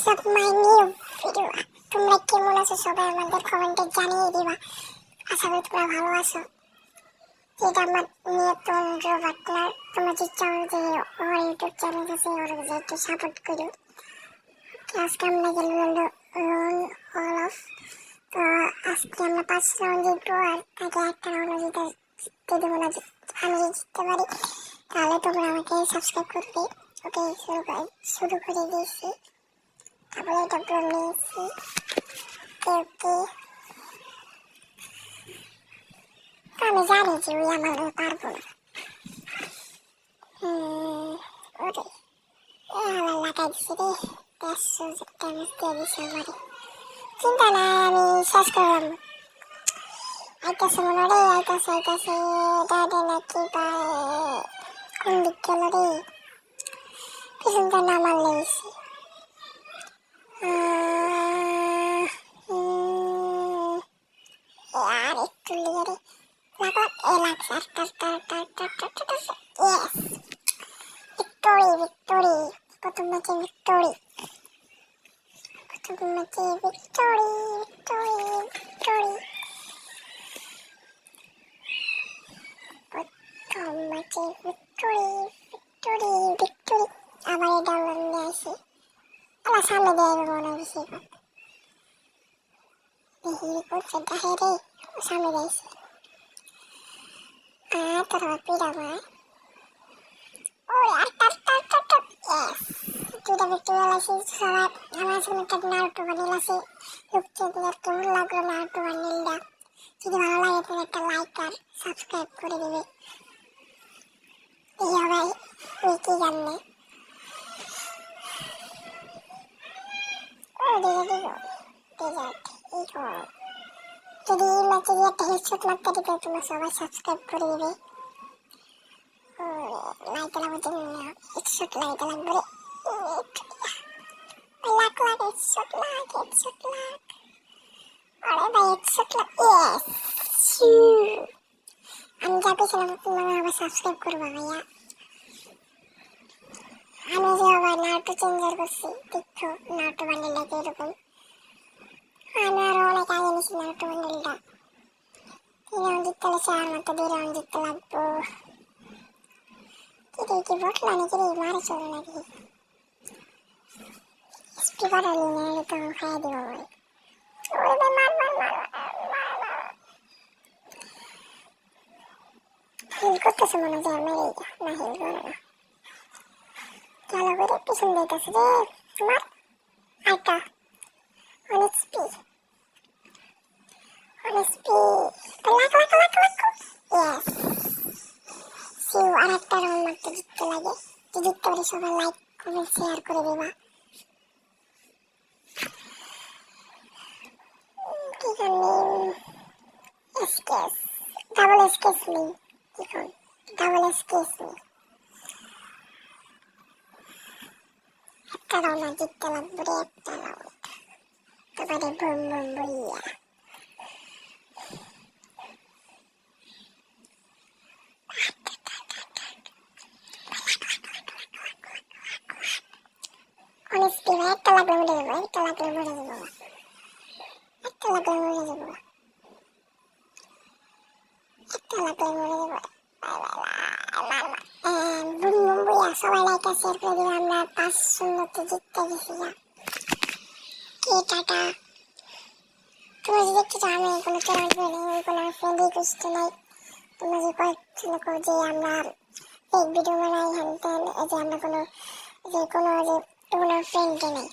up my new video. তোমরা কেমন আছো সবাই আমাদের কমেন্টে জানিয়ে দিবা। আশা করি তোমরা ভালো আছো। এটা আমার নতুন পার্টনার। তোমরা যদি চাও যে ওর ইউটিউব চ্যানেল আছে ওর একটু সাপোর্ট করো। আজকে আমরা গেলাম লোন অল অফ। তো আজকে আমরা 5 রাউন্ড জিতবো আর তাকে একটা রাউন্ড জিতে দেবো না। আমি যদি জিততে পারি তাহলে তোমরা আমাকে সাবস্ক্রাইব করবে। ওকে শুরু করে দিয়েছি। তারপরে এটা ব্লগ নিয়েছি। ওকে আমি জানি যে ওই আমার পারবো না। ওরে আমার লাগাই দিছি রে 500 ড্যামেজ দিয়ে দিছে আমারে। চিন্তা নাই আমি শেষ করলাম। আইতাছে মনে রে আইতাছে দাদা নাকি পায় কোন দিক গেল রে পিছনটা না মারলে গেছি। আর একটু লিয়ে রে লাগা লাগছে ইয়েস ভিক্টোরি প্রথম ম্যাচে ভিক্টোরি প্রথম ম্যাচে ভিক্টোরি আবার এটা নিয়ে আসি। আমার সামনে দিয়ে মনে হয়েছে দেখি করছে দেখে রে সামনে দিয়েছে আর তোর আবার পিড়া মায় ওরে আর দুটা ভিক্টোরি আছে সবাই। আমার সামনে একটা নারুটো বানিল আছে লুকছে কেমন লাগলো নারুটো বানিলটা। যদি ভালো লাগে তাহলে একটা লাইক আর সাবস্ক্রাইব করে দেবে। এই হবে ওই কি জানলে ও দেখে যদি ম্যাচে দিয়ে একটা হেডশট মারতে দিতে তোমরা সবাই সাবস্ক্রাইব করে দেবে। লাইক লাগবে জন্য হেডশট লাইক লাগবে লাখ হেডশট লাখ আরে ভাই হেডশট লাখ ইয়েস আমি যা পেয়েছিলাম তোমরা আবার সাবস্ক্রাইব করবা ভাইয়া। আমি যে আবার নারুটো চেঞ্জার করছি দেখো নারুটো বান্ডেলটা এরকম। আমি আরো অনেক আগে নিয়েছি নারুটো বান্ডেলটা। 3 রাউন্ড জিততে হলে 4 মাত্র 2 রাউন্ড জিততে লাগবো। কি বটলা নাকি রে মারে চলো নাকি স্পি বাড়ালি না হলে তো খাইয়া দিব ভাই। ওরে ভাই মার হিল করতেছে মনে হয় আমার এইটা না হিল করে না ভালো করে পিছন দিতেছে রে মার আইটা অনেক স্পি লাখ ইয়েস সিউ আর একটা রাউন্ড মারতে জিততে লাগে। যদি জিততে পারি সবাই লাইক কমেন্ট শেয়ার করে দেবা। কি জানি এসকেস ডাবল এসকেস নেই এখন ডাবল এসকেস নেই একটা রাউন্ড জিততে লাগবে রে একটা রাউন্ড তারপরে বুম বইয়া অনেস্টলি ভাই একটা লাগলে মরে যাবো একটা লাগলে মরে যাবো সবাই লাইক আর শেয়ার করে দিবে। আমরা 5-0 জিততে গেছি যা কি টাটা। তোমরা যদি দেখতে চাও আমি কোনো চ্যানেল নেই কোনো ফ্রেন্ড রিকোয়েস্ট নাই। তোমরা যে কয়েকজন যে আমরা ফেক ভিডিও বানাই হ্যান ত্যান এই যে আমরা কোনো ফ্রেন্ড নেই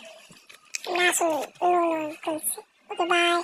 না আসলে লোন করছি। Okay bye.